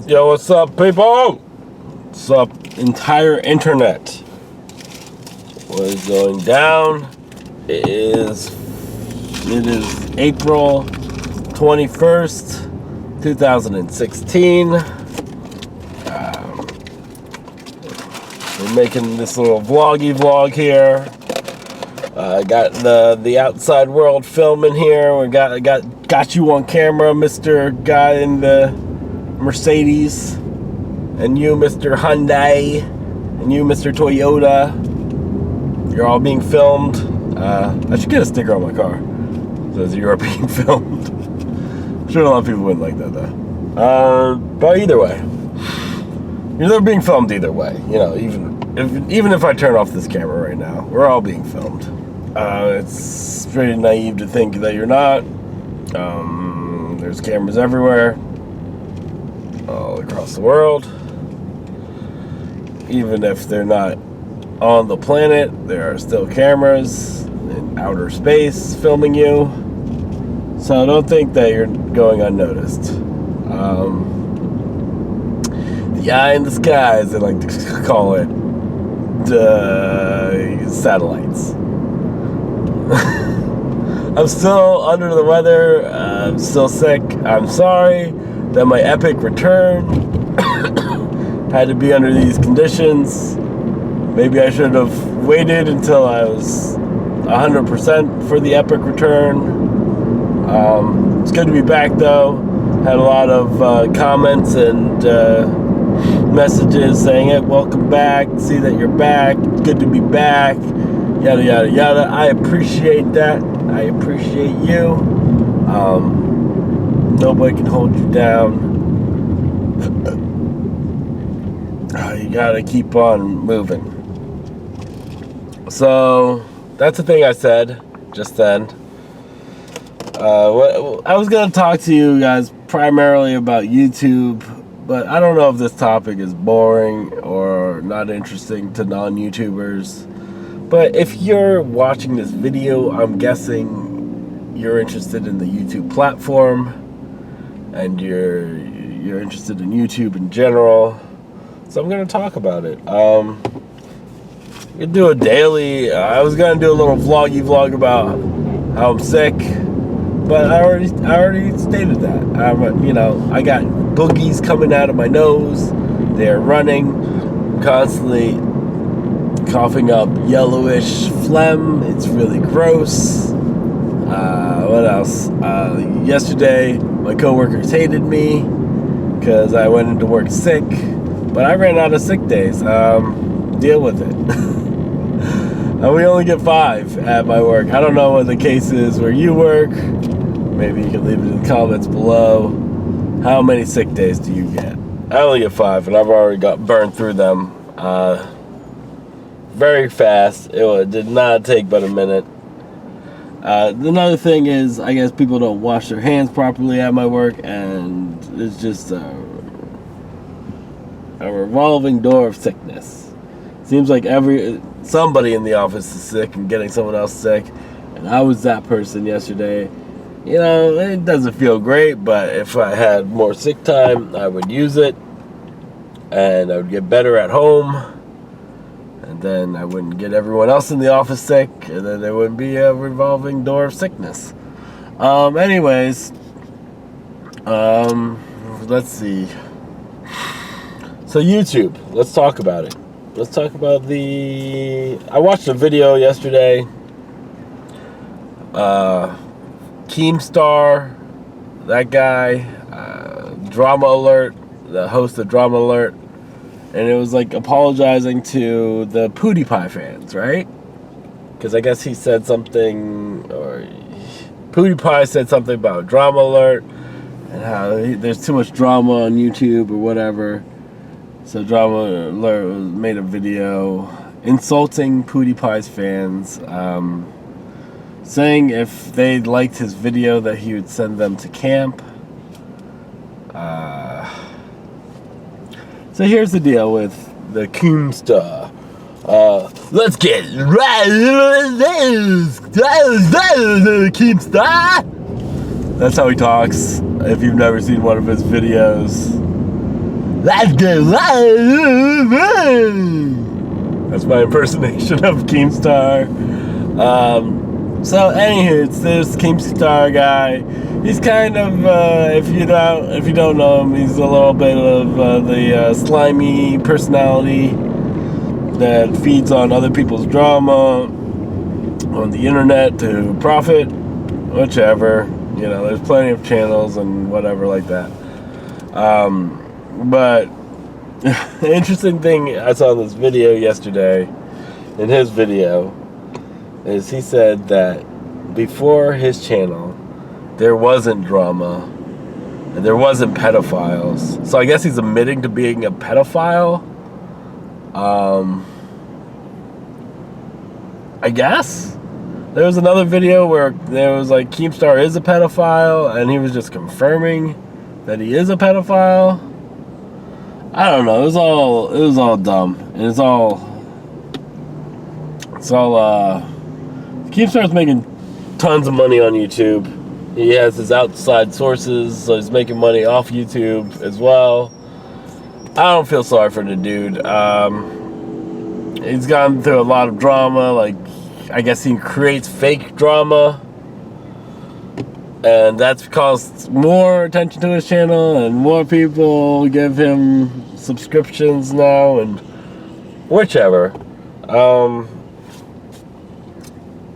Yo, what's up, people? What's up, entire internet? What is going down? It is April 21st, 2016. We're making this little vlog here. I got the outside world filming here. We got you on camera, Mr. Guy in the Mercedes, and you, Mr. Hyundai, and you, Mr. Toyota. You're all being filmed. I should get a sticker on my car that says you are being filmed. I'm sure a lot of people wouldn't like that though. But either way, they're being filmed either way. You know, even if I turn off this camera right now, we're all being filmed. It's pretty naive to think that you're not. There's cameras everywhere, all across the world. Even if they're not on the planet, there are still cameras in outer space filming you. So don't think that you're going unnoticed. The eye in the sky, as they like to call it, the satellites. I'm still under the weather. I'm still sick. I'm sorry that my epic return had to be under these conditions. Maybe I should have waited until I was 100% for the epic return. It's good to be back though. Had a lot of comments and messages saying, hey, welcome back, see that you're back, good to be back, yada yada yada. I appreciate that. I appreciate you. Nobody can hold you down. You gotta keep on moving. So that's the thing I said just then. I was gonna talk to you guys primarily about YouTube, but I don't know if this topic is boring or not interesting to non-YouTubers. But if you're watching this video, I'm guessing you're interested in the YouTube platform, and you're interested in YouTube in general. So I'm gonna talk about it. We do a daily. I was gonna do a little vlog about how I'm sick, but I already stated that. I got boogies coming out of my nose. They're running, constantly coughing up yellowish phlegm. It's really gross. What else? Yesterday, my coworkers hated me because I went into work sick, but I ran out of sick days. Deal with it. And we only get 5 at my work. I don't know what the case is where you work. Maybe you can leave it in the comments below. How many sick days do you get? I only get 5, and I've already got burned through them very fast. It did not take but a minute. Another thing is, I guess people don't wash their hands properly at my work, and it's just a revolving door of sickness. Seems like somebody in the office is sick and getting someone else sick, and I was that person yesterday. You know, it doesn't feel great, but if I had more sick time, I would use it, and I would get better at home, and then I wouldn't get everyone else in the office sick, and then there wouldn't be a revolving door of sickness. Anyways, let's see. So YouTube, let's talk about it. Let's talk about I watched a video yesterday. Keemstar, that guy, Drama Alert, the host of Drama Alert, and it was like apologizing to the PewDiePie fans, right? Because I guess he said something, or PewDiePie said something about Drama Alert and how there's too much drama on YouTube or whatever. So Drama Alert made a video insulting PewDiePie's fans, saying if they liked his video that he would send them to camp. So here's the deal with the Keemstar. Let's get right into this, Keemstar. That's how he talks. If you've never seen one of his videos, Let's go. That's my impersonation of Keemstar. So anywho, it's this Keemstar guy. He's kind of, if you don't know him, he's a little bit of the slimy personality that feeds on other people's drama on the internet to profit, whichever. You know, there's plenty of channels and whatever like that. But the interesting thing I saw in this video yesterday, in his video, is he said that before his channel, there wasn't drama and there wasn't pedophiles. So I guess he's admitting to being a pedophile. I guess there was another video where there was like Keemstar is a pedophile and he was just confirming that he is a pedophile. I don't know. It was all dumb, and it's all Keemstar's making tons of money on YouTube. He has his outside sources, so he's making money off YouTube as well. I don't feel sorry for the dude. He's gone through a lot of drama. Like, I guess he creates fake drama, and that's caused more attention to his channel, and more people give him subscriptions now, and whichever.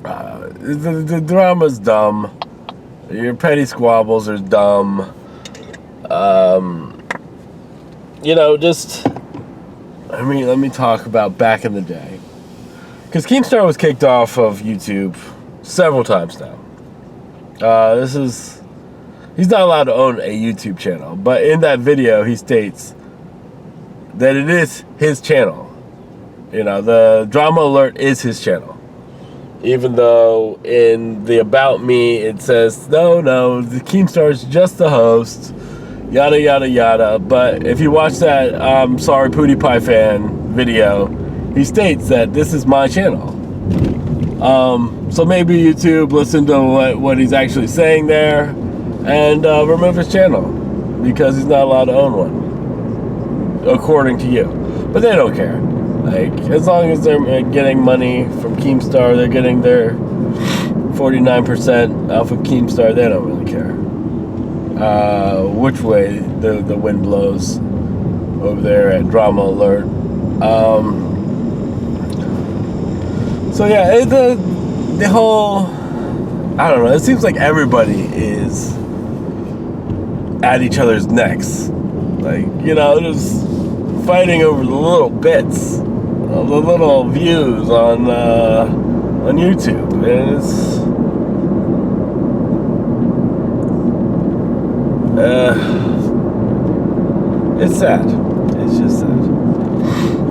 The drama's dumb. Your petty squabbles are dumb. Let me talk about back in the day. Because Keemstar was kicked off of YouTube several times now. He's not allowed to own a YouTube channel, but in that video he states that it is his channel. You know, the drama alert is his channel. Even though in the About Me it says, no, the Keemstar is just the host, yada, yada, yada. But if you watch that Sorry Pootie Pie Fan video, he states that this is my channel. So maybe YouTube listen to what he's actually saying there and remove his channel because he's not allowed to own one, according to you. But they don't care. Like, as long as they're getting money from Keemstar, they're getting their 49% off of Keemstar, they don't really care which way the wind blows over there at Drama Alert. So yeah, the whole, I don't know, it seems like everybody is at each other's necks. Like, you know, just fighting over the little bits, the little views on YouTube. And it's sad. It's just sad.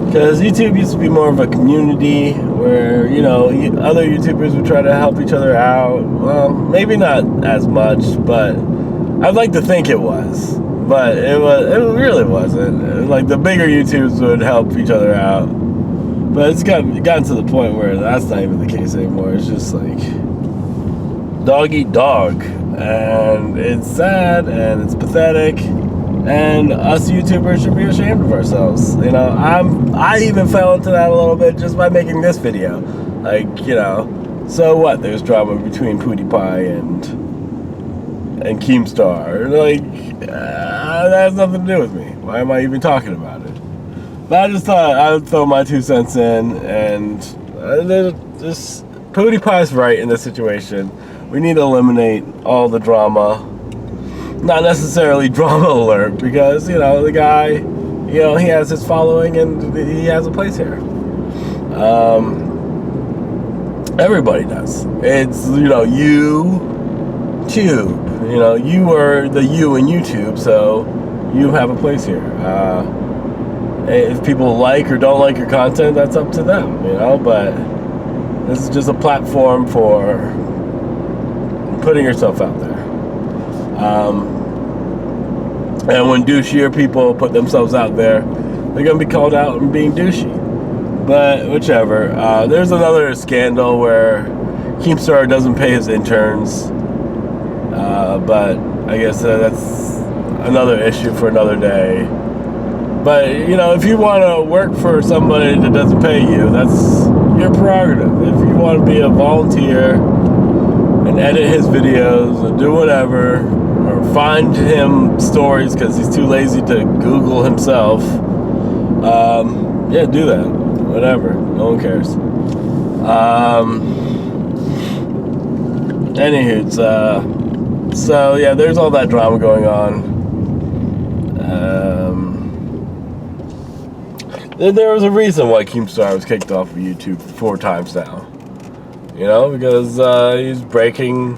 Because YouTube used to be more of a community where, you know, other YouTubers would try to help each other out. Well, maybe not as much, but I'd like to think it was. But it really wasn't. Like, the bigger YouTubers would help each other out. But it's gotten to the point where that's not even the case anymore. It's just like dog eat dog. And it's sad and it's pathetic. And us YouTubers should be ashamed of ourselves. You know, I even fell into that a little bit just by making this video. Like, you know, so what? There's drama between Pootie Pie and Keemstar. Like, that has nothing to do with me. Why am I even talking about it? But I just thought I would throw my 2 cents in, and just Pootie Pie's right in this situation. We need to eliminate all the drama. Not necessarily Drama Alert, because, you know, the guy, you know, he has his following and he has a place here. Everybody does. It's, you know, YouTube. You know, you are the you in YouTube, so you have a place here. If people like or don't like your content, that's up to them, you know, but this is just a platform for putting yourself out there. And when douchier people put themselves out there, they're going to be called out and being douchey. But whichever. There's another scandal where Keemstar doesn't pay his interns. But I guess that's another issue for another day. But, if you want to work for somebody that doesn't pay you, that's your prerogative. If you want to be a volunteer and edit his videos or do whatever, or find him stories because he's too lazy to Google himself, yeah, do that. Whatever. No one cares. Anywho, so yeah, there's all that drama going on. There was a reason why Keemstar was kicked off of YouTube 4 times now. Because he's breaking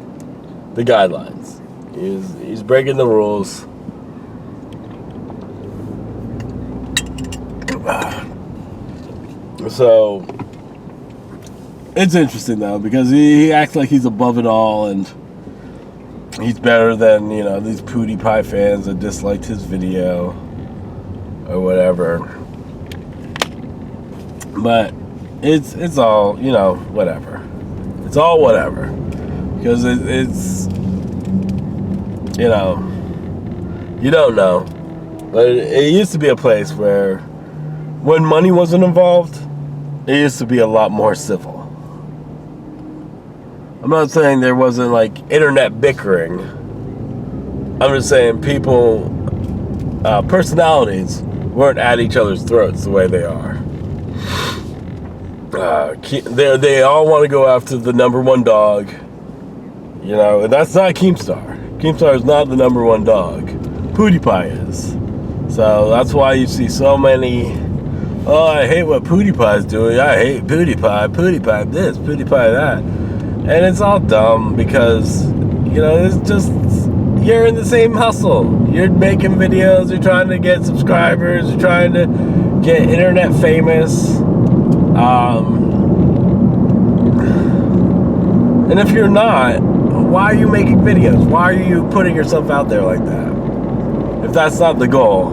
the guidelines. He's breaking the rules. So it's interesting though, because he acts like he's above it all and he's better than these PewDiePie fans that disliked his video or whatever. But it's all whatever. It's all whatever, because it's you don't know. But it used to be a place where when money wasn't involved, it used to be a lot more civil. I'm not saying there wasn't internet bickering. I'm just saying people, personalities weren't at each other's throats the way they are. They all want to go after the number one dog. And that's not Keemstar. Keemstar is not the number one dog. PewDiePie is. So that's why you see so many, I hate what PewDiePie is doing. I hate PewDiePie. PewDiePie this, PewDiePie that. And it's all dumb because, it's just, you're in the same hustle. You're making videos, you're trying to get subscribers, you're trying to get internet famous. And if you're not, why are you making videos? Why are you putting yourself out there like that? If that's not the goal,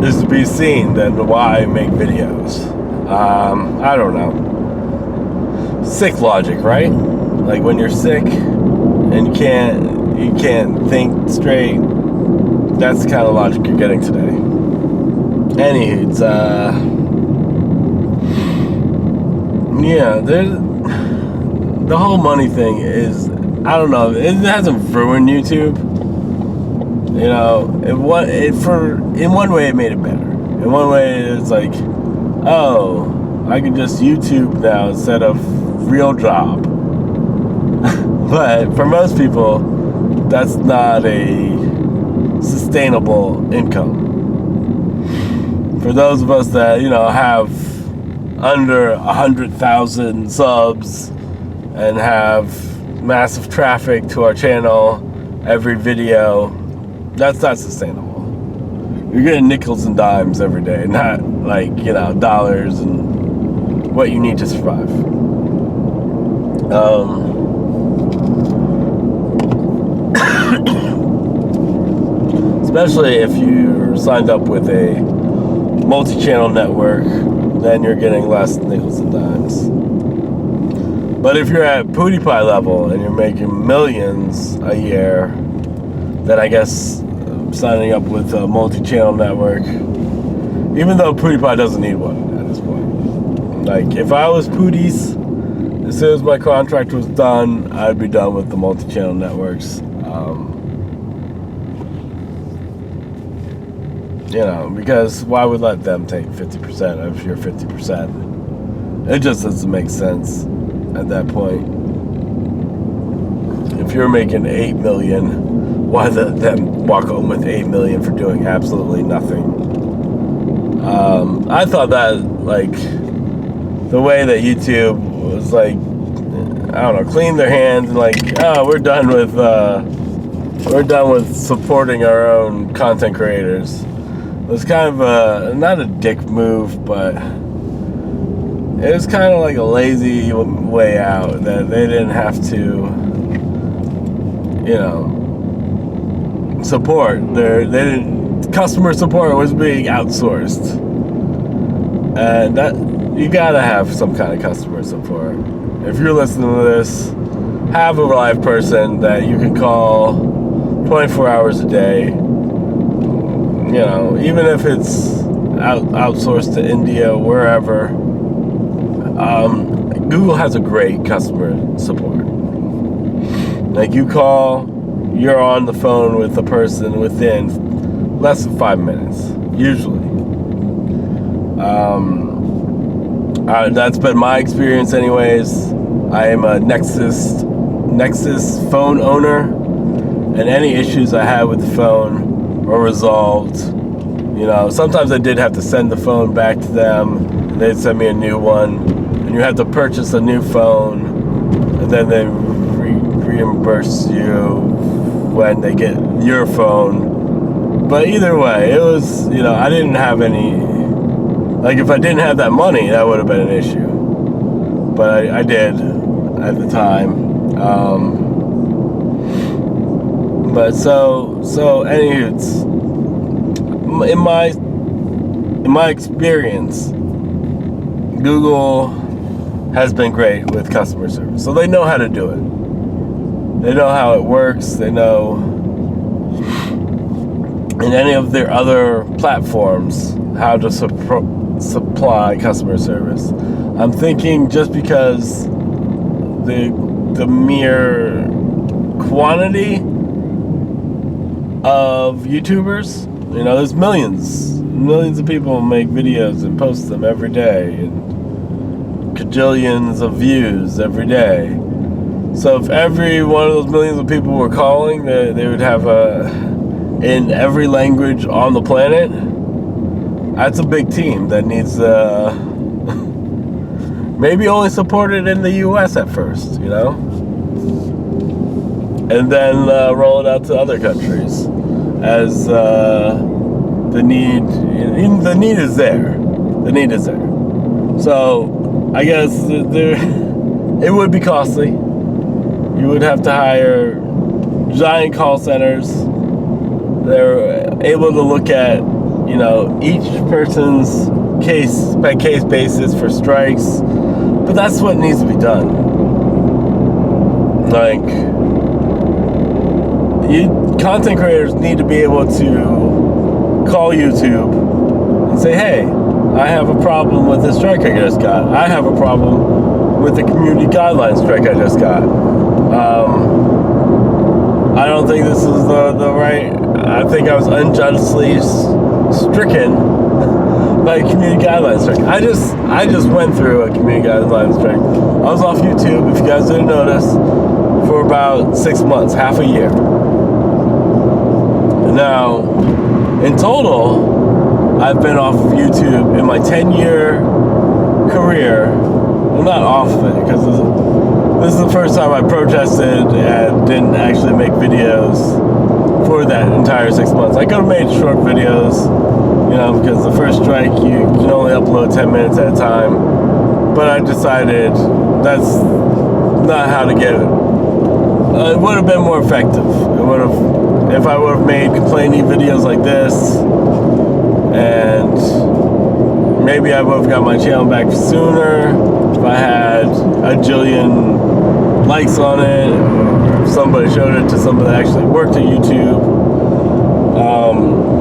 is to be seen, then why make videos? I don't know. Sick logic, right? Like when you're sick and you can't think straight. That's the kind of logic you're getting today. Anywho, it's the whole money thing is, I don't know, it hasn't ruined YouTube. In one way it made it better. In one way it's like, oh, I can just YouTube now instead of real job. But for most people, that's not a sustainable income. For those of us that, have under 100,000 subs and have massive traffic to our channel every video, that's not sustainable. You're getting nickels and dimes every day, not dollars and what you need to survive. Especially if you're signed up with a multi-channel network, then you're getting less nickels and dimes. But if you're at PewDiePie level and you're making millions a year, then I guess signing up with a multi-channel network, even though PewDiePie doesn't need one at this point. If I was Pooties, as soon as my contract was done, I'd be done with the multi-channel networks. Because why would let them take 50% of your 50%? It just doesn't make sense at that point. If you're making $8 million, why let them walk home with $8 million for doing absolutely nothing? I thought that, the way that YouTube was, clean their hands and we're done with supporting our own content creators. It was kind of not a dick move, but it was kind of like a lazy way out that they didn't have to, support. Customer support was being outsourced. And that, you gotta have some kind of customer support. If you're listening to this, have a live person that you can call 24 hours a day. even if it's outsourced to India, wherever, Google has a great customer support. Like, you call, you're on the phone with the person within less than 5 minutes, usually. That's been my experience anyways. I am a Nexus phone owner, and any issues I had with the phone were resolved. Sometimes I did have to send the phone back to them. They'd send me a new one, and you have to purchase a new phone, and then they reimburse you when they get your phone. But either way, it was, I didn't have any, like, if I didn't have that money, that would have been an issue. But I did at the time. But anywho, it's, in my experience, Google has been great with customer service. So they know how to do it. They know how it works. They know in any of their other platforms how to supply customer service. I'm thinking just because the mere quantity of YouTubers, there's millions of people make videos and post them every day, and cajillions of views every day. So if every one of those millions of people were calling, they would have in every language on the planet. That's a big team that needs maybe only supported in the US at first, and then roll it out to other countries as the need is there. The need is there. So I guess it would be costly. You would have to hire giant call centers. They're able to look at, each person's case by case basis for strikes. But that's what needs to be done. Like, content creators need to be able to call YouTube and say, hey, I have a problem with the strike I just got. I have a problem with the community guidelines strike I just got. I don't think this is the right. I think I was unjustly stricken by a community guidelines strike. I just went through a community guidelines strike. I was off YouTube, if you guys didn't notice, for about 6 months, half a year. Now, in total, I've been off of YouTube in my 10-year career. I'm not off of it because this is the first time I protested and didn't actually make videos for that entire 6 months. I could have made short videos, because the first strike, you can only upload 10 minutes at a time. But I decided that's not how to get it. It would have been more effective. If I would have made complaining videos like this, and maybe I would have got my channel back sooner if I had a jillion likes on it, or if somebody showed it to somebody that actually worked at YouTube.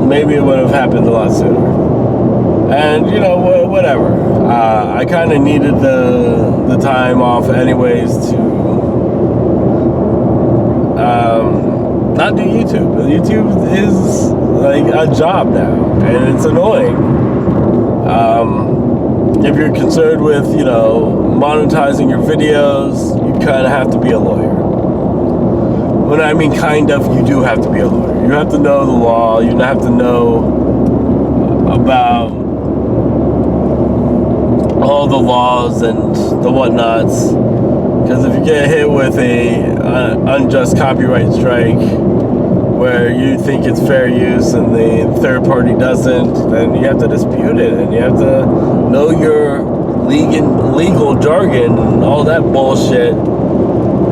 Maybe it would have happened a lot sooner. And whatever. I kind of needed the time off anyways to not do YouTube. YouTube is like a job now, and it's annoying. If you're concerned with, monetizing your videos, you kind of have to be a lawyer. When I mean kind of, you do have to be a lawyer. You have to know the law. You have to know about all the laws and the whatnots. Because if you get hit with a unjust copyright strike, where you think it's fair use and the third party doesn't, then you have to dispute it, and you have to know your legal jargon and all that bullshit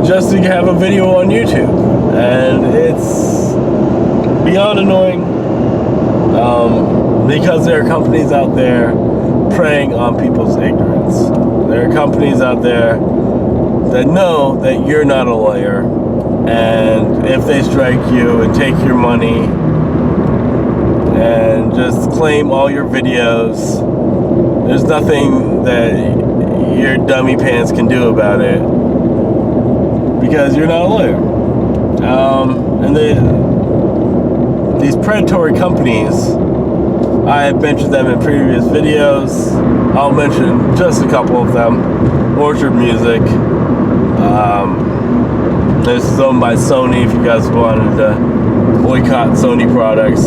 just to have a video on YouTube. And it's beyond annoying, because there are companies out there preying on people's ignorance. There are companies out there that know that you're not a lawyer, and if they strike you and take your money and just claim all your videos. There's nothing that your dummy pants can do about it because you're not a lawyer. And these predatory companies, I have mentioned them in previous videos. I'll mention just a couple of them. Orchard Music. This is owned by Sony if you guys wanted to boycott Sony products.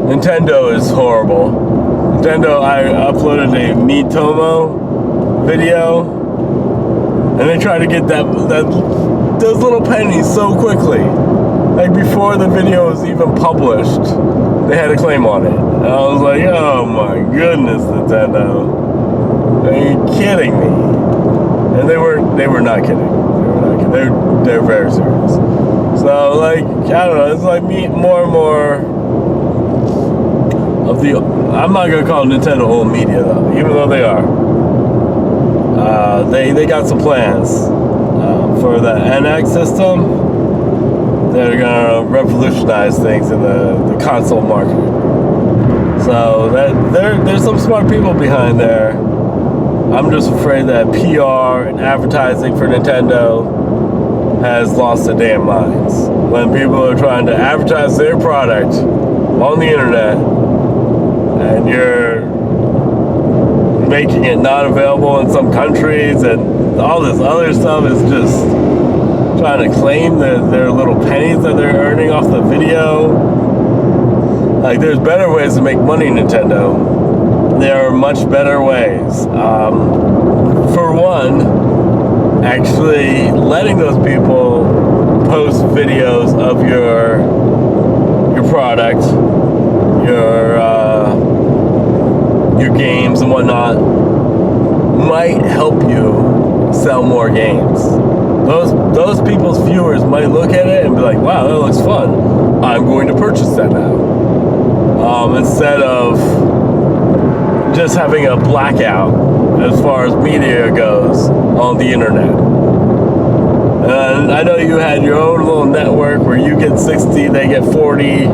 Nintendo is horrible. Nintendo, I uploaded a Miitomo video, and they tried to get those little pennies so quickly. Like before the video was even published, they had a claim on it. And I was like, oh my goodness, Nintendo. Are you kidding me? And they were not kidding. They're very serious. So like, I don't know, it's like more and more of the, I'm not gonna call Nintendo old media though, even though they are. They got some plans for the NX system. They're gonna revolutionize things in the console market. So there's some smart people behind there. I'm just afraid that PR and advertising for Nintendo has lost their damn minds. When people are trying to advertise their product on the internet and you're making it not available in some countries and all this other stuff is just trying to claim their little pennies that they're earning off the video. Like, there's better ways to make money, Nintendo. There are much better ways. For one, actually letting those people post videos of your product, your games and whatnot might help you sell more games. Those people's viewers might look at it and be like, wow, that looks fun. I'm going to purchase that now. Instead of just having a blackout as far as media goes on the internet. And I know you had your own little network where you get 60, they get 40,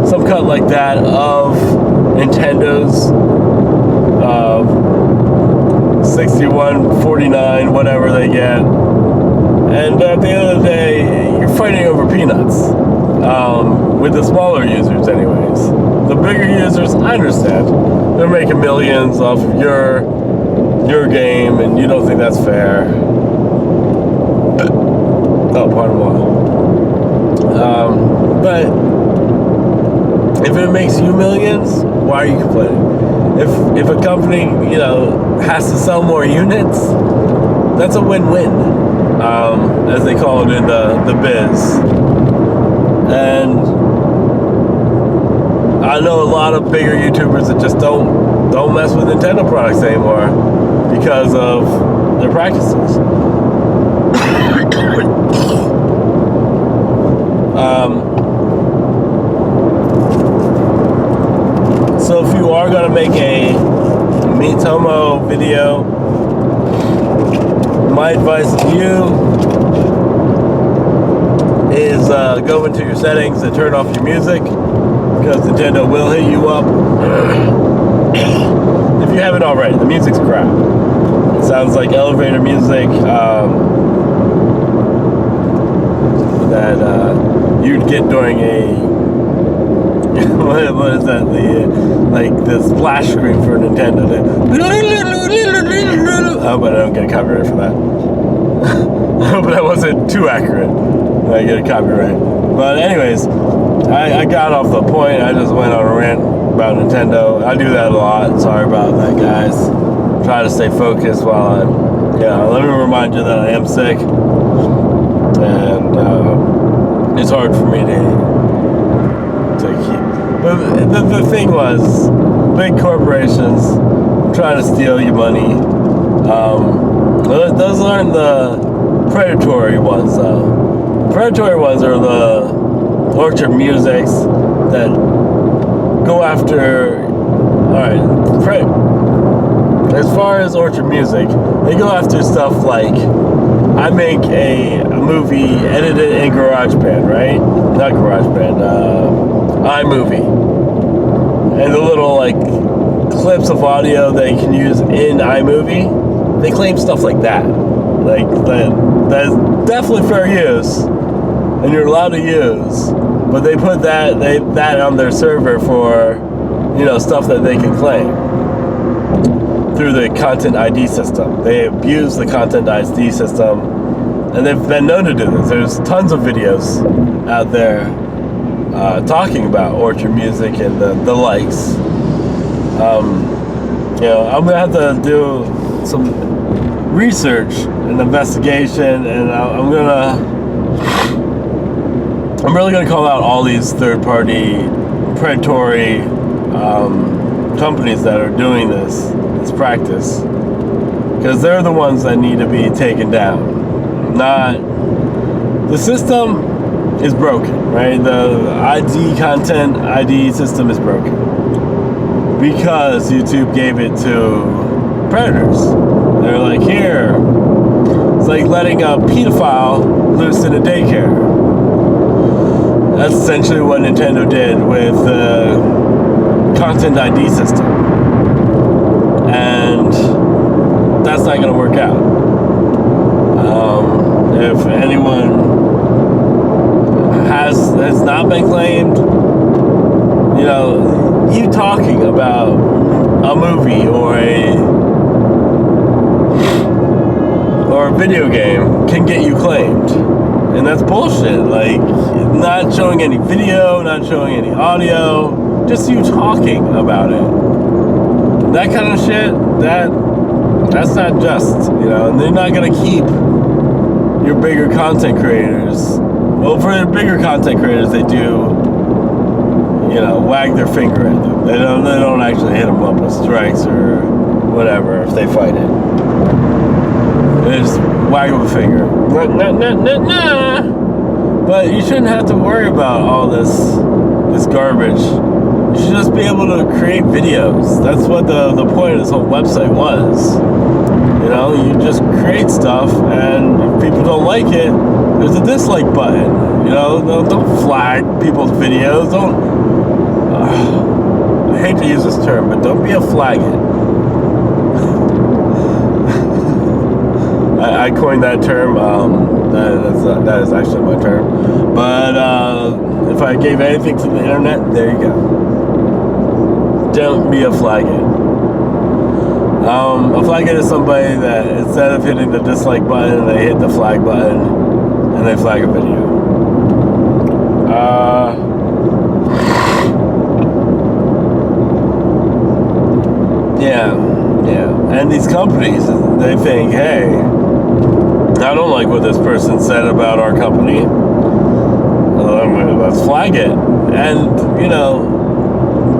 some cut like that of Nintendo's 61, 49, whatever they get. And at the end of the day, you're fighting over peanuts. With the smaller users anyways. The bigger users, I understand. They're making millions off of your game, and you don't think that's fair. Oh, pardon me. But if it makes you millions, why are you complaining? If a company, has to sell more units, that's a win-win, as they call it in the biz. And I know a lot of bigger YouTubers that just don't mess with Nintendo products anymore because of their practices. So if you are gonna make a Miitomo video, my advice to you is go into your settings and turn off your music, because Nintendo will hit you up if you haven't already. The music's crap. It sounds like elevator music that you'd get during a what is that? The splash screen for Nintendo. I hope I don't get a copyright for that. I hope that wasn't too accurate. I get a copyright. But anyways, I got off the point. I just went on a rant about Nintendo. I do that a lot. Sorry about that, guys. Try to stay focused while I'm... let me remind you that I am sick. And it's hard for me to keep... But the thing was, big corporations trying to steal your money. Those aren't the predatory ones, though. Predatory ones are the Orchard Musics that go after... Alright, as far as Orchard Music, they go after stuff like, I make a movie edited in GarageBand, right? Not GarageBand, iMovie. and the little like clips of audio that you can use in iMovie, they claim stuff like that. Like that's definitely fair use, and you're allowed to use. But they put that on their server for, stuff that they can claim through the Content ID system. They abuse the Content ID system, and they've been known to do this. There's tons of videos out there talking about Orchard Music and the likes. I'm gonna have to do some research and investigation, and I'm really gonna call out all these third-party predatory companies that are doing this practice, because they're the ones that need to be taken down. Not the system is broken, right? The Content ID system is broken because YouTube gave it to predators. They're like, here, it's like letting a pedophile loose in a daycare. That's essentially what Nintendo did with the Content ID system. And that's not going to work out. If anyone has not been claimed, you talking about a movie or a video game can get you claimed. And that's bullshit. Like, not showing any video, not showing any audio, just you talking about it. That kind of shit, that's not just, and they're not going to keep your bigger content creators. Well, for the bigger content creators, they do, wag their finger at them. They don't actually hit them up with strikes or whatever if they fight it. They just wag them a finger. Nah. But you shouldn't have to worry about all this garbage. You should just be able to create videos. That's what the point of this whole website was. You just create stuff, and if people don't like it, there's a dislike button. Don't flag people's videos. I hate to use this term, but don't be a faggot. I coined that term. That is actually my term. But if I gave anything to the internet, there you go. Don't be a faggot. A faggot is somebody that instead of hitting the dislike button, they hit the flag button and they flag a video. Yeah. And these companies, they think, hey, I don't like what this person said about our company. Let's flag it. And,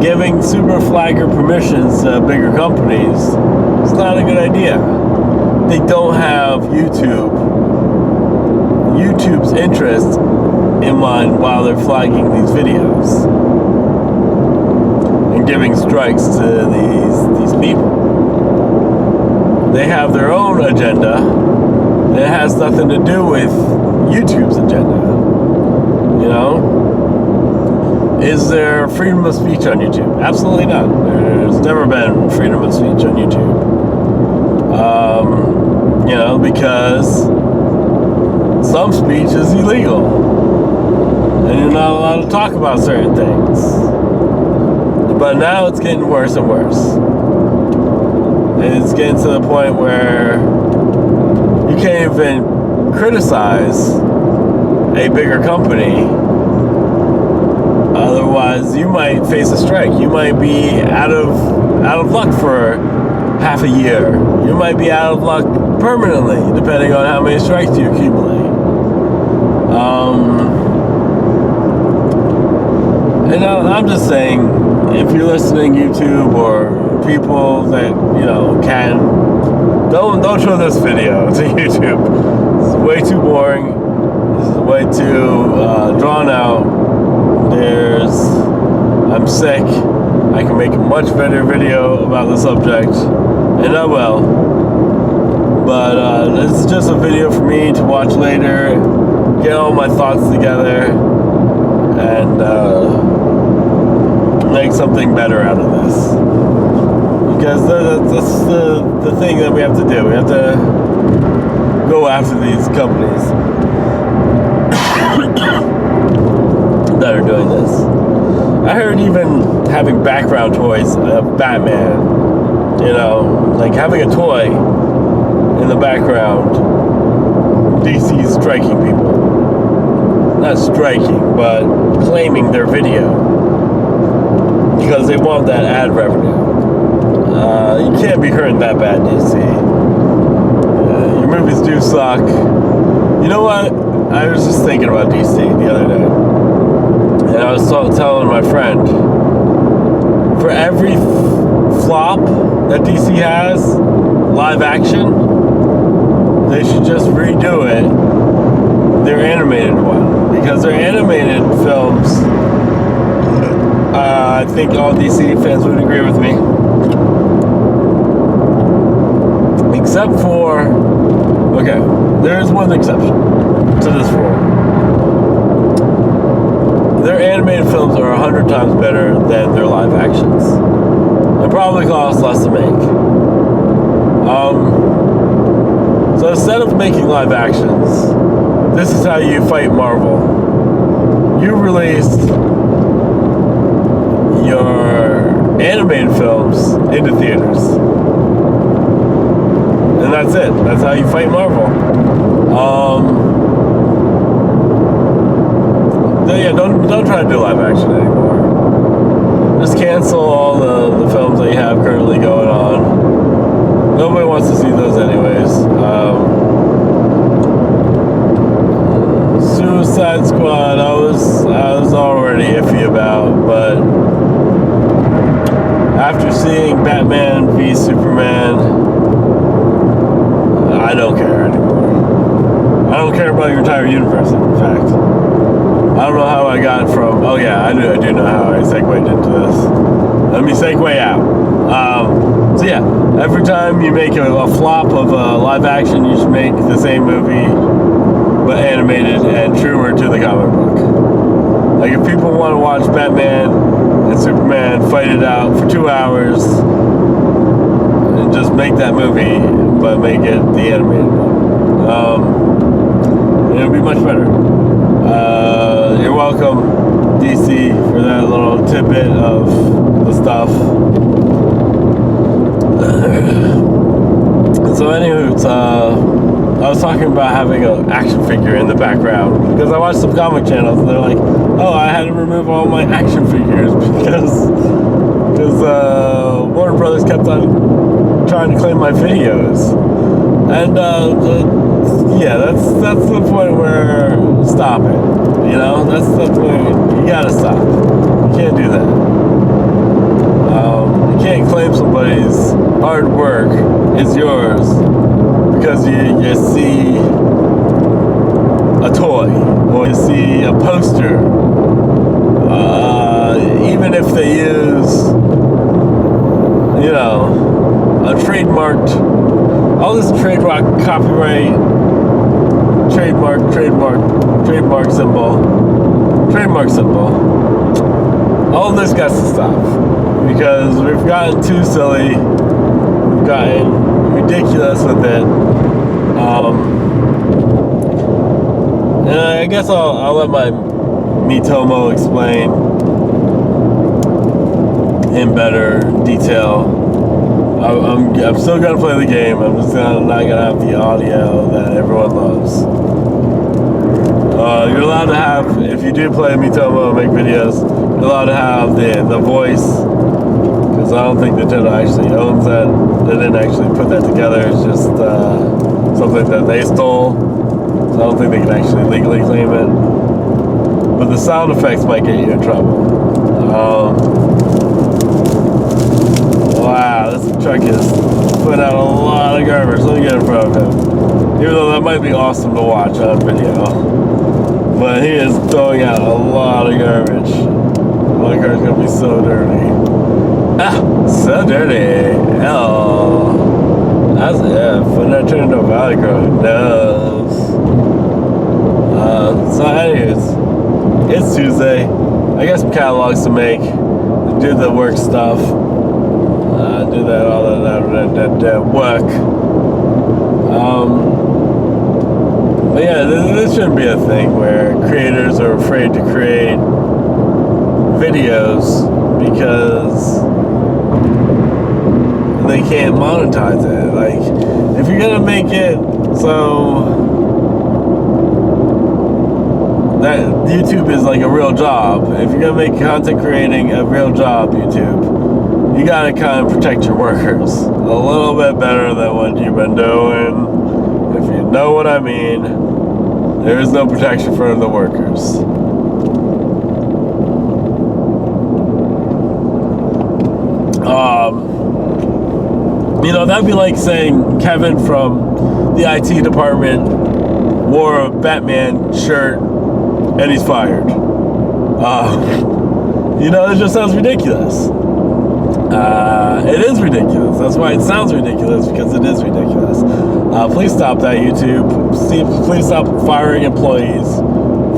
giving super flagger permissions to bigger companies is not a good idea. They don't have YouTube's interest in mind while they're flagging these videos and giving strikes to these people. They have their own agenda that has nothing to do with YouTube's agenda. Is there freedom of speech on YouTube? Absolutely not. There's never been freedom of speech on YouTube. Because some speech is illegal. And you're not allowed to talk about certain things. But now it's getting worse and worse. And it's getting to the point where you can't even criticize a bigger company. Otherwise, you might face a strike. You might be out of luck for half a year. You might be out of luck permanently, depending on how many strikes you accumulate. And I'm just saying, if you're listening YouTube or people that don't show this video to YouTube. This is way too boring. This is way too drawn out. I'm sick. I can make a much better video about the subject, and I will. But this is just a video for me to watch later, get all my thoughts together, and make something better out of this. Because that's the thing that we have to do. We have to go after these companies that are doing this. I heard even having background toys of Batman, like having a toy in the background, DC striking people. Not striking, but claiming their video. Because they want that ad revenue. You can't be hurting that bad, DC. Your movies do suck. You know what? I was just thinking about DC the other day. And I was telling my friend, for every flop that DC has, live action, they should just redo it, their animated one. Because their animated films, I think all DC fans would agree with me. Except for, okay, there is one exception to this rule. Their animated films are 100 times better than their live actions. They probably cost less to make. So instead of making live actions, this is how you fight Marvel. You released your animated films into theaters. And that's it. That's how you fight Marvel. Yeah, don't try to do live action anymore. Just cancel all the films that you have currently going on. Nobody wants to see those anyways. Suicide Squad, I was already iffy about, but after seeing Batman v Superman, I don't care anymore. I don't care about your entire universe, in fact. I don't know how I got from... Oh, yeah, I do know how I segued into this. Let me segue out. So, yeah, every time you make a flop of a live action, you should make the same movie, but animated and truer to the comic book. Like, if people want to watch Batman and Superman fight it out for 2 hours, just make that movie, but make it the animated one. It'll be much better. You're welcome, DC, for that little tidbit of the stuff. So anywho, I was talking about having an action figure in the background because I watched some comic channels and they're like, oh, I had to remove all my action figures because Warner Brothers kept on trying to claim my videos. And yeah, that's the point where stop it. That's the point. You gotta stop. You can't do that. You can't claim somebody's hard work is yours because you see a toy or you see a poster. Even if they use, a trademarked, all this trademark, copyright, trademark symbol. All of this got to stop because we've gotten too silly. We've gotten ridiculous with it. And I guess I'll let my Mitomo explain in better detail. I'm still gonna play the game. I'm just not gonna have the audio that everyone loves. You're allowed to have, if you do play Mitomo and make videos, you're allowed to have the voice, because I don't think Nintendo actually owns that. They didn't actually put that together. It's just something that they stole. So I don't think they can actually legally claim it. But the sound effects might get you in trouble. Wow, this truck is putting out a lot of garbage. Let me get in front of him. Even though that might be awesome to watch on video. But he is throwing out a lot of garbage. My car's gonna be so dirty. Ah, so dirty. Hell. As if. When I turn into a valley girl, who knows? So anyways, it's Tuesday. I got some catalogs to make. The do the work stuff, do that all that work. But yeah, this shouldn't be a thing where creators are afraid to create videos because they can't monetize it. Like, if you're gonna make it so that YouTube is like a real job, if you're gonna make content creating a real job, YouTube, you gotta kind of protect your workers a little bit better than what you've been doing. If you know what I mean, there is no protection for the workers. You know, that'd be like saying Kevin from the IT department wore a Batman shirt and he's fired. You know, it just sounds ridiculous. It is ridiculous. That's why it sounds ridiculous, because it is ridiculous. Please stop that, YouTube. Please stop firing employees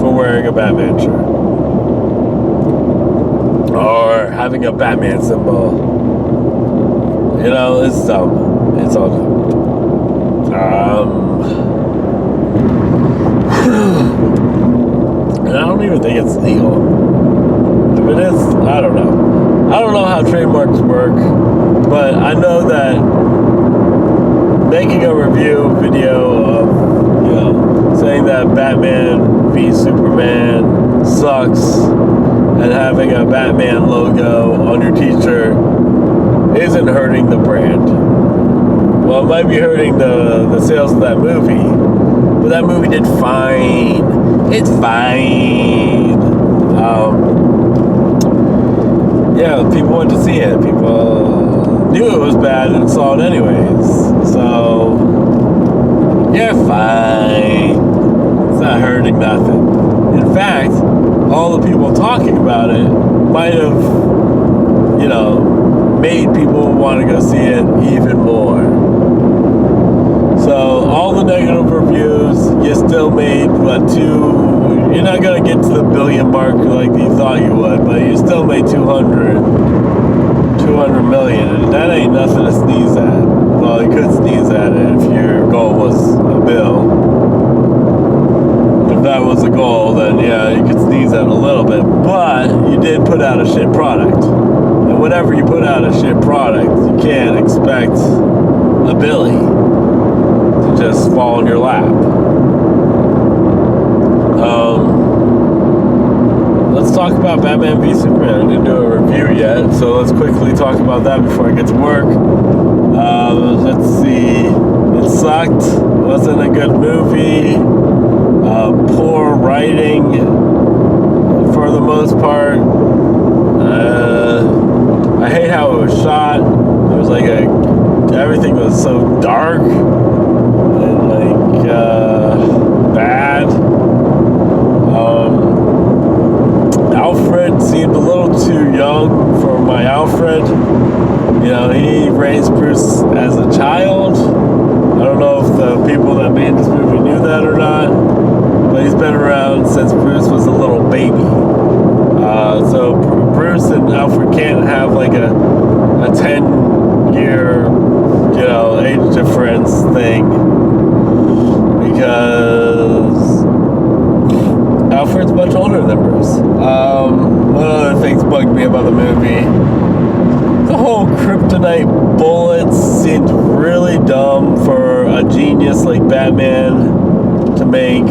for wearing a Batman shirt or having a Batman symbol. You know, it's dumb. It's all dumb. And I don't even think it's legal. If it is, I don't know. I don't know how trademarks work, but I know that making a review video of, you know, saying that Batman v Superman sucks and having a Batman logo on your t-shirt isn't hurting the brand. Well, it might be hurting the sales of that movie, but that movie did fine. It's fine. Yeah, people went to see it. People knew it was bad and saw it anyways. So, you're fine. It's not hurting nothing. In fact, all the people talking about it might have, you know, made people want to go see it even more. So all the negative reviews, you still made you're not going to get to the billion mark like you thought you would, but you still made 200 million, and that ain't nothing to sneeze at. Well, you could sneeze at it if your goal was a bill. If that was the goal, then yeah, you could sneeze at it a little bit, but you did put out a shit product. And whenever you put out a shit product, you can't expect a billy to just fall in your lap. Let's talk about Batman v Superman. I didn't do a review yet, so let's quickly talk about that before I get to work. Let's see. It sucked. Wasn't a good movie. Poor writing for the most part. I hate how it was shot. It was like everything was so dark and like bad. Alfred seemed a little too young for my Alfred. You know, he raised Bruce as a child. I don't know if the people that made this movie knew that or not, but he's been around since Bruce was a little baby. So Bruce and Alfred can't have like a 10-year, you know, age difference thing, because Alfred's much older than Bruce. One of the things bugged me about the movie, the whole kryptonite bullets seemed really dumb for a genius like Batman to make.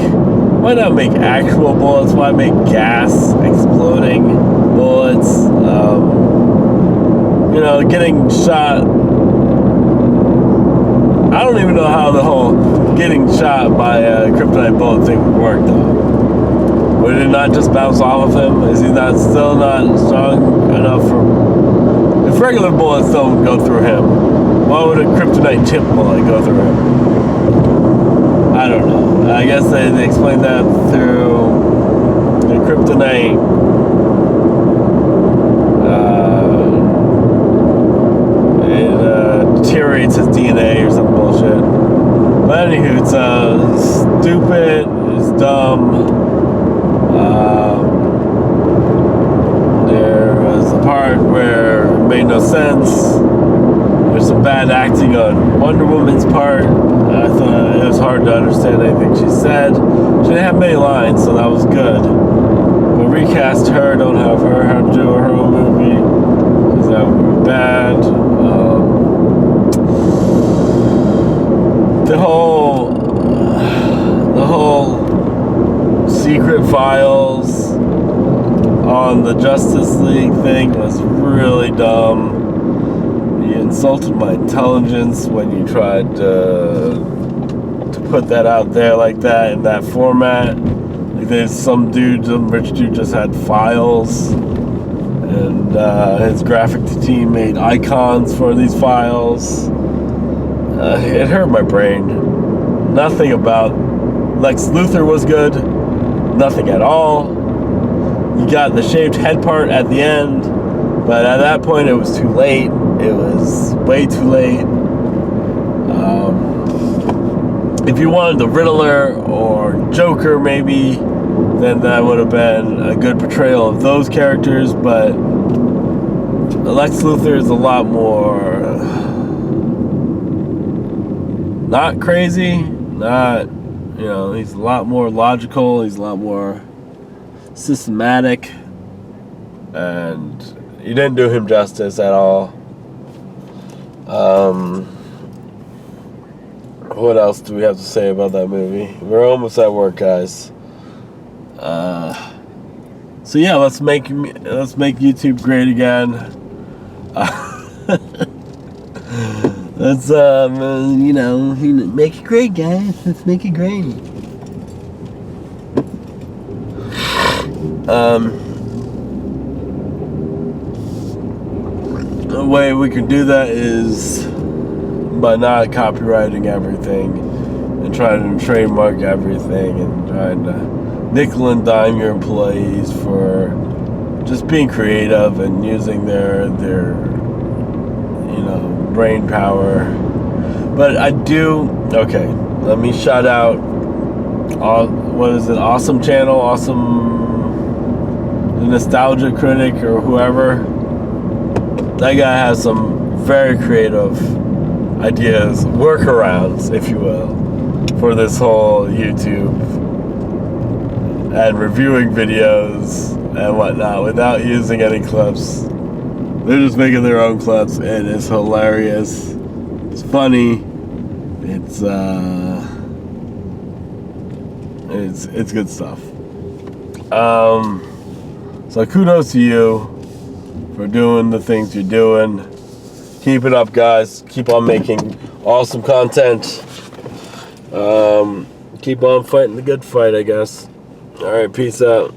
Why not make actual bullets? Why make gas exploding bullets? You know, getting shot. I don't even know how the whole getting shot by a kryptonite bullet thing would work, though. Would it not just bounce off of him? Is he still not strong enough for... If regular bullets don't go through him, why would a kryptonite tip bullet go through him? I don't know. I guess they explained that through the kryptonite it deteriorates his DNA or some bullshit. But anywho, it's stupid, it's dumb. There was a part part where it made no sense. There's some bad acting on Wonder Woman's part. I thought it was hard to understand anything she said. She didn't have many lines, so that was good. But recast her, don't have her do her own movie, because that would be bad. The whole secret files on the Justice League thing was really dumb. You insulted my intelligence when you tried to put that out there like that in that format. Like there's some rich dude just had files, and his graphic team made icons for these files. It hurt my brain. Nothing about Lex Luthor was good. Nothing at all. You got the shaved head part at the end, but at that point it was too late. It was way too late. If you wanted the Riddler or Joker maybe, then that would have been a good portrayal of those characters, but Lex Luthor is a lot more not crazy, not, he's a lot more logical, he's a lot more systematic, and you didn't do him justice at all. What else do we have to say about that movie? We're almost at work, guys. So yeah, let's make YouTube great again. Let's make it great, guys. Let's make it great. The way we can do that is by not copywriting everything and trying to trademark everything and trying to nickel and dime your employees for just being creative and using their brain power. But I do, let me shout out Awesome Channel, the Nostalgia Critic or whoever. That guy has some very creative ideas, workarounds, if you will, for this whole YouTube and reviewing videos and whatnot without using any clips. They're just making their own clips, and it's hilarious. It's funny. It's good stuff. So kudos to you for doing the things you're doing. Keep it up, guys. Keep on making awesome content. Keep on fighting the good fight, I guess. All right, peace out.